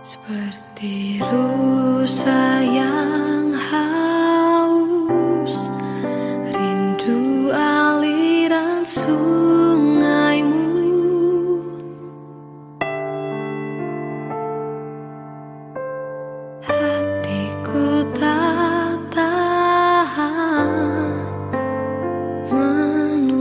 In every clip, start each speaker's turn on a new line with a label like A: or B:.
A: Seperti rusa yang haus, rindu aliran sungaimu. Hatiku tak tahan menunggumu.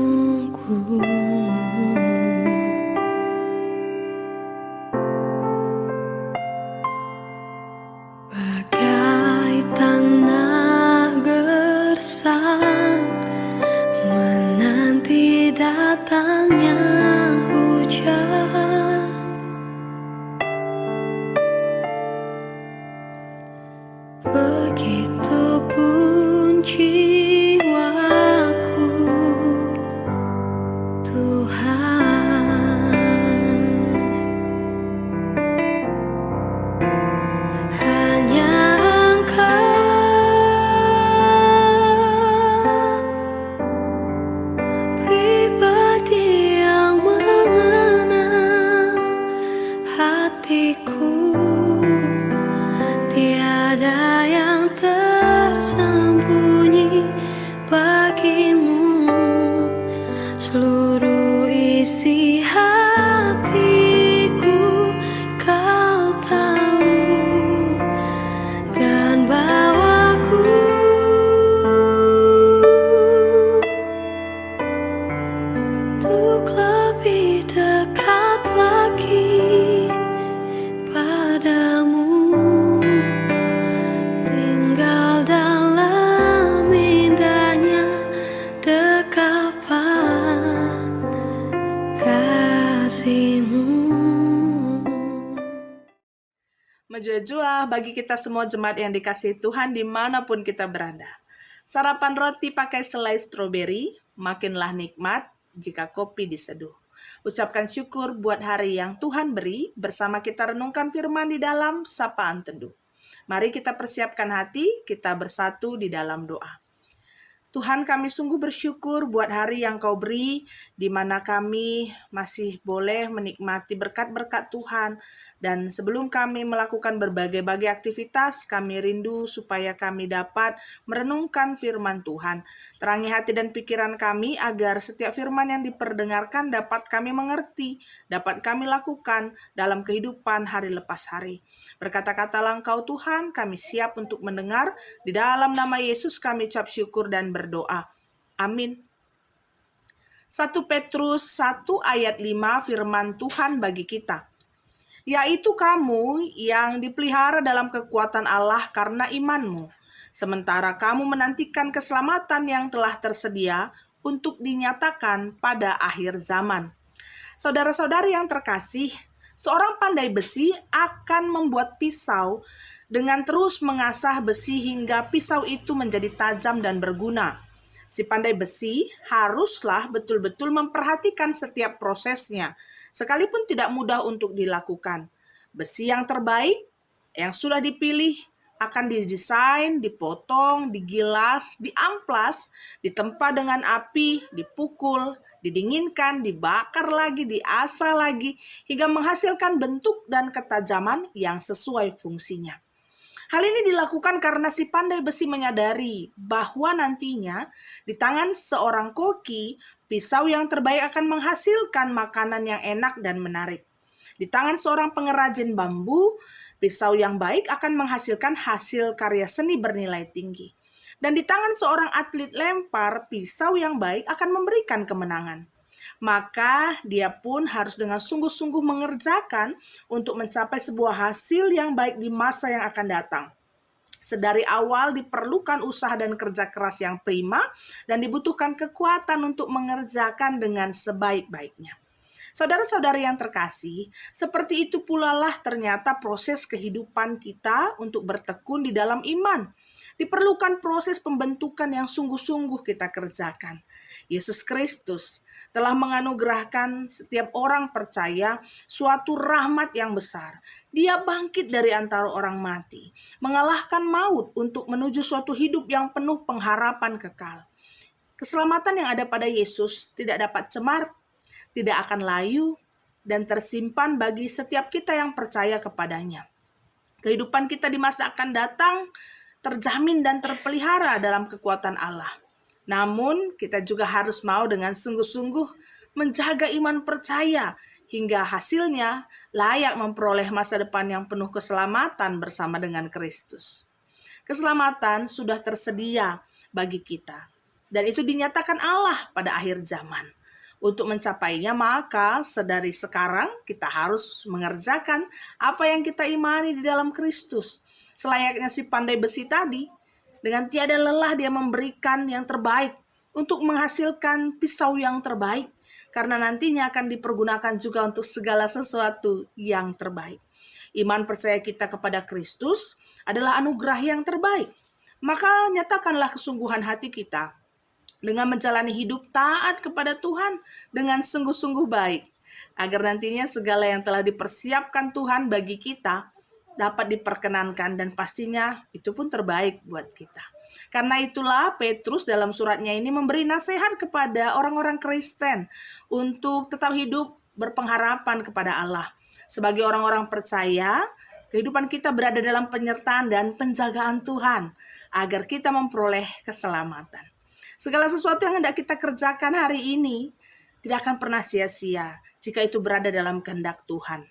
A: Bagai tanah gersang menanti datangnya hujan, begitupun jiwaku, Tuhan. Hanya pribadi yang mengenal hatiku, tiada yang tersembunyi bagimu. Seluruh isi hatiku kau tahu, dan bawaku untuk lebih dekat lagi padamu, tinggal dalam indahnya dekapan kasih-Mu.
B: Menjua bagi kita semua jemaat yang dikasihi Tuhan dimanapun kita berada. Sarapan roti pakai selai stroberi, makinlah nikmat jika kopi diseduh. Ucapkan syukur buat hari yang Tuhan beri, bersama kita renungkan firman di dalam sapaan teduh. Mari kita persiapkan hati, kita bersatu di dalam doa. Tuhan, kami sungguh bersyukur buat hari yang Kau beri, di mana kami masih boleh menikmati berkat-berkat Tuhan. Dan sebelum kami melakukan berbagai-bagai aktivitas, kami rindu supaya kami dapat merenungkan firman Tuhan. Terangi hati dan pikiran kami agar setiap firman yang diperdengarkan dapat kami mengerti, dapat kami lakukan dalam kehidupan hari lepas hari. Berkata-katalah Engkau Tuhan, kami siap untuk mendengar. Di dalam nama Yesus kami ucap syukur dan berdoa. Amin. 1 Petrus 1 ayat 5 firman Tuhan bagi kita. Yaitu kamu yang dipelihara dalam kekuatan Allah karena imanmu, sementara kamu menantikan keselamatan yang telah tersedia untuk dinyatakan pada akhir zaman. Saudara-saudari yang terkasih, seorang pandai besi akan membuat pisau dengan terus mengasah besi hingga pisau itu menjadi tajam dan berguna. Si pandai besi haruslah betul-betul memperhatikan setiap prosesnya, sekalipun tidak mudah untuk dilakukan. Besi yang terbaik, yang sudah dipilih, akan didesain, dipotong, digilas, diamplas, ditempa dengan api, dipukul, didinginkan, dibakar lagi, diasah lagi, hingga menghasilkan bentuk dan ketajaman yang sesuai fungsinya. Hal ini dilakukan karena si pandai besi menyadari bahwa nantinya di tangan seorang koki, pisau yang terbaik akan menghasilkan makanan yang enak dan menarik. Di tangan seorang pengrajin bambu, pisau yang baik akan menghasilkan hasil karya seni bernilai tinggi. Dan di tangan seorang atlet lempar, pisau yang baik akan memberikan kemenangan. Maka dia pun harus dengan sungguh-sungguh mengerjakan untuk mencapai sebuah hasil yang baik di masa yang akan datang. Sedari awal diperlukan usaha dan kerja keras yang prima dan dibutuhkan kekuatan untuk mengerjakan dengan sebaik-baiknya. Saudara-saudari yang terkasih, seperti itu pula lah ternyata proses kehidupan kita untuk bertekun di dalam iman. Diperlukan proses pembentukan yang sungguh-sungguh kita kerjakan. Yesus Kristus telah menganugerahkan setiap orang percaya suatu rahmat yang besar. Dia bangkit dari antara orang mati, mengalahkan maut untuk menuju suatu hidup yang penuh pengharapan kekal. Keselamatan yang ada pada Yesus tidak dapat cemar, tidak akan layu, dan tersimpan bagi setiap kita yang percaya kepadanya. Kehidupan kita di masa akan datang terjamin dan terpelihara dalam kekuatan Allah. Namun, kita juga harus mau dengan sungguh-sungguh menjaga iman percaya hingga hasilnya layak memperoleh masa depan yang penuh keselamatan bersama dengan Kristus. Keselamatan sudah tersedia bagi kita, dan itu dinyatakan Allah pada akhir zaman. Untuk mencapainya, maka sedari sekarang kita harus mengerjakan apa yang kita imani di dalam Kristus. Selayaknya si pandai besi tadi, dengan tiada lelah dia memberikan yang terbaik untuk menghasilkan pisau yang terbaik, karena nantinya akan dipergunakan juga untuk segala sesuatu yang terbaik. Iman percaya kita kepada Kristus adalah anugerah yang terbaik. Maka nyatakanlah kesungguhan hati kita dengan menjalani hidup taat kepada Tuhan dengan sungguh-sungguh baik, agar nantinya segala yang telah dipersiapkan Tuhan bagi kita dapat diperkenankan dan pastinya itu pun terbaik buat kita. Karena itulah Petrus dalam suratnya ini memberi nasihat kepada orang-orang Kristen untuk tetap hidup berpengharapan kepada Allah. Sebagai orang-orang percaya, kehidupan kita berada dalam penyertaan dan penjagaan Tuhan agar kita memperoleh keselamatan. Segala sesuatu yang hendak kita kerjakan hari ini tidak akan pernah sia-sia jika itu berada dalam kehendak Tuhan.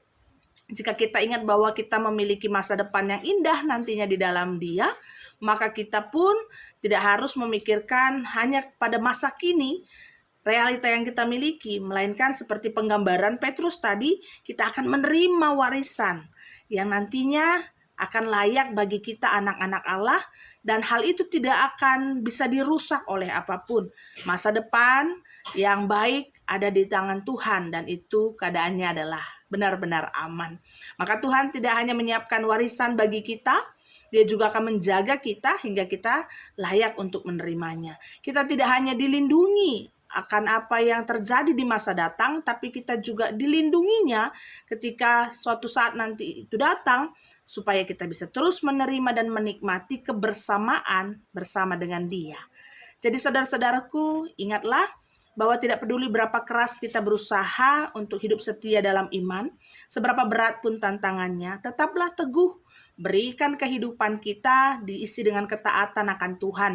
B: Jika kita ingat bahwa kita memiliki masa depan yang indah nantinya di dalam Dia, maka kita pun tidak harus memikirkan hanya pada masa kini, realita yang kita miliki, melainkan seperti penggambaran Petrus tadi, kita akan menerima warisan yang nantinya akan layak bagi kita anak-anak Allah, dan hal itu tidak akan bisa dirusak oleh apapun. Masa depan yang baik ada di tangan Tuhan, dan itu keadaannya adalah benar-benar aman. Maka Tuhan tidak hanya menyiapkan warisan bagi kita, Dia juga akan menjaga kita hingga kita layak untuk menerimanya. Kita tidak hanya dilindungi akan apa yang terjadi di masa datang, tapi kita juga dilindunginya ketika suatu saat nanti itu datang, supaya kita bisa terus menerima dan menikmati kebersamaan bersama dengan Dia. Jadi saudara-saudaraku, ingatlah bahwa tidak peduli berapa keras kita berusaha untuk hidup setia dalam iman, seberapa berat pun tantangannya, tetaplah teguh, berikan kehidupan kita diisi dengan ketaatan akan Tuhan.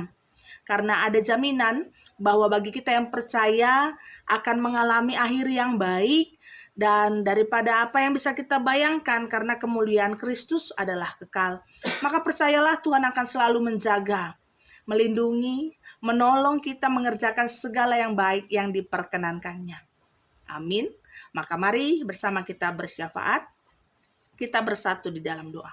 B: Karena ada jaminan bahwa bagi kita yang percaya akan mengalami akhir yang baik, dan daripada apa yang bisa kita bayangkan, karena kemuliaan Kristus adalah kekal. Maka percayalah Tuhan akan selalu menjaga, melindungi, menolong kita mengerjakan segala yang baik yang diperkenankannya. Amin. Maka mari bersama kita bersyafaat, kita bersatu di dalam doa.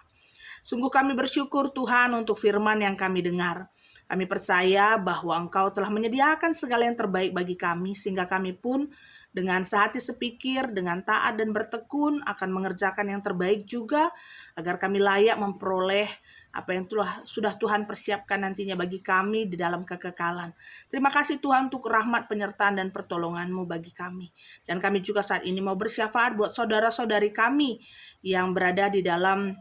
B: Sungguh kami bersyukur Tuhan untuk firman yang kami dengar. Kami percaya bahwa Engkau telah menyediakan segala yang terbaik bagi kami, sehingga kami pun dengan sehati sepikir, dengan taat dan bertekun akan mengerjakan yang terbaik juga, agar kami layak memperoleh apa yang sudah Tuhan persiapkan nantinya bagi kami di dalam kekekalan. Terima kasih Tuhan untuk rahmat, penyertaan, dan pertolongan-Mu bagi kami. Dan kami juga saat ini mau bersyafaat buat saudara-saudari kami yang berada di dalam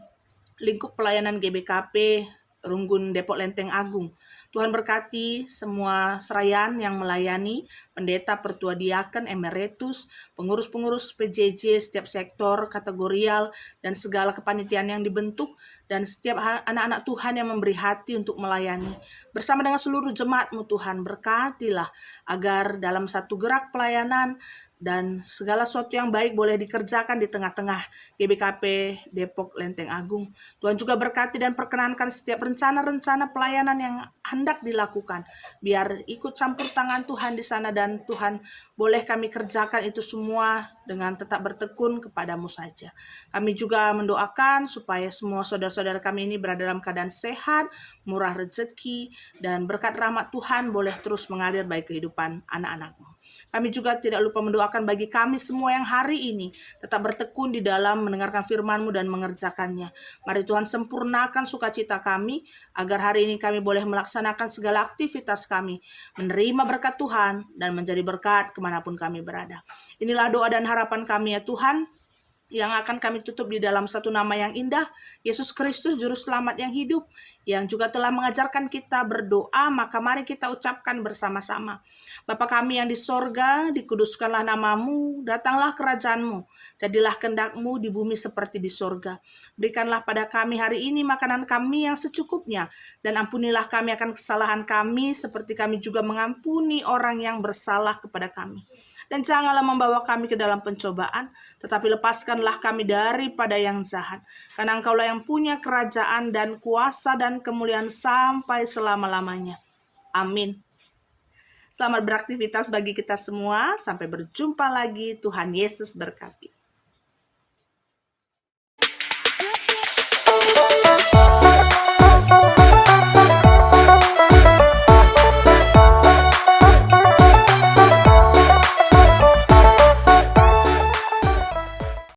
B: lingkup pelayanan GBKP Runggun Depok Lenteng Agung. Tuhan berkati semua serayan yang melayani, pendeta, pertua diaken, emeritus, pengurus-pengurus PJJ, setiap sektor, kategorial, dan segala kepanitiaan yang dibentuk, dan setiap anak-anak Tuhan yang memberi hati untuk melayani. Bersama dengan seluruh jemaat-Mu Tuhan, berkatilah agar dalam satu gerak pelayanan dan segala sesuatu yang baik boleh dikerjakan di tengah-tengah GBKP Depok Lenteng Agung. Tuhan juga berkati dan perkenankan setiap rencana-rencana pelayanan yang hendak dilakukan, biar ikut campur tangan Tuhan di sana, dan Tuhan boleh kami kerjakan itu semua dengan tetap bertekun kepadamu saja. Kami juga mendoakan supaya semua saudara-saudara kami ini berada dalam keadaan sehat, murah rezeki, dan berkat rahmat Tuhan boleh terus mengalir bagi kehidupan anak-anak-Mu. Kami juga tidak lupa mendoakan bagi kami semua yang hari ini tetap bertekun di dalam mendengarkan firman-Mu dan mengerjakannya. Mari Tuhan sempurnakan sukacita kami, agar hari ini kami boleh melaksanakan segala aktivitas kami, menerima berkat Tuhan dan menjadi berkat kemanapun kami berada. Inilah doa dan harapan kami ya Tuhan. yang akan kami tutup di dalam satu nama yang indah, Yesus Kristus Juru Selamat yang hidup, yang juga telah mengajarkan kita berdoa, maka mari kita ucapkan bersama-sama. Bapa kami yang di sorga, dikuduskanlah namamu, datanglah kerajaanmu, jadilah kehendak-mu di bumi seperti di sorga. Berikanlah pada kami hari ini makanan kami yang secukupnya, dan ampunilah kami akan kesalahan kami, seperti kami juga mengampuni orang yang bersalah kepada kami. Dan janganlah membawa kami ke dalam pencobaan, tetapi lepaskanlah kami daripada yang jahat. Karena Engkaulah yang punya kerajaan dan kuasa dan kemuliaan sampai selama-lamanya. Amin. Selamat beraktivitas bagi kita semua. Sampai berjumpa lagi. Tuhan Yesus berkati.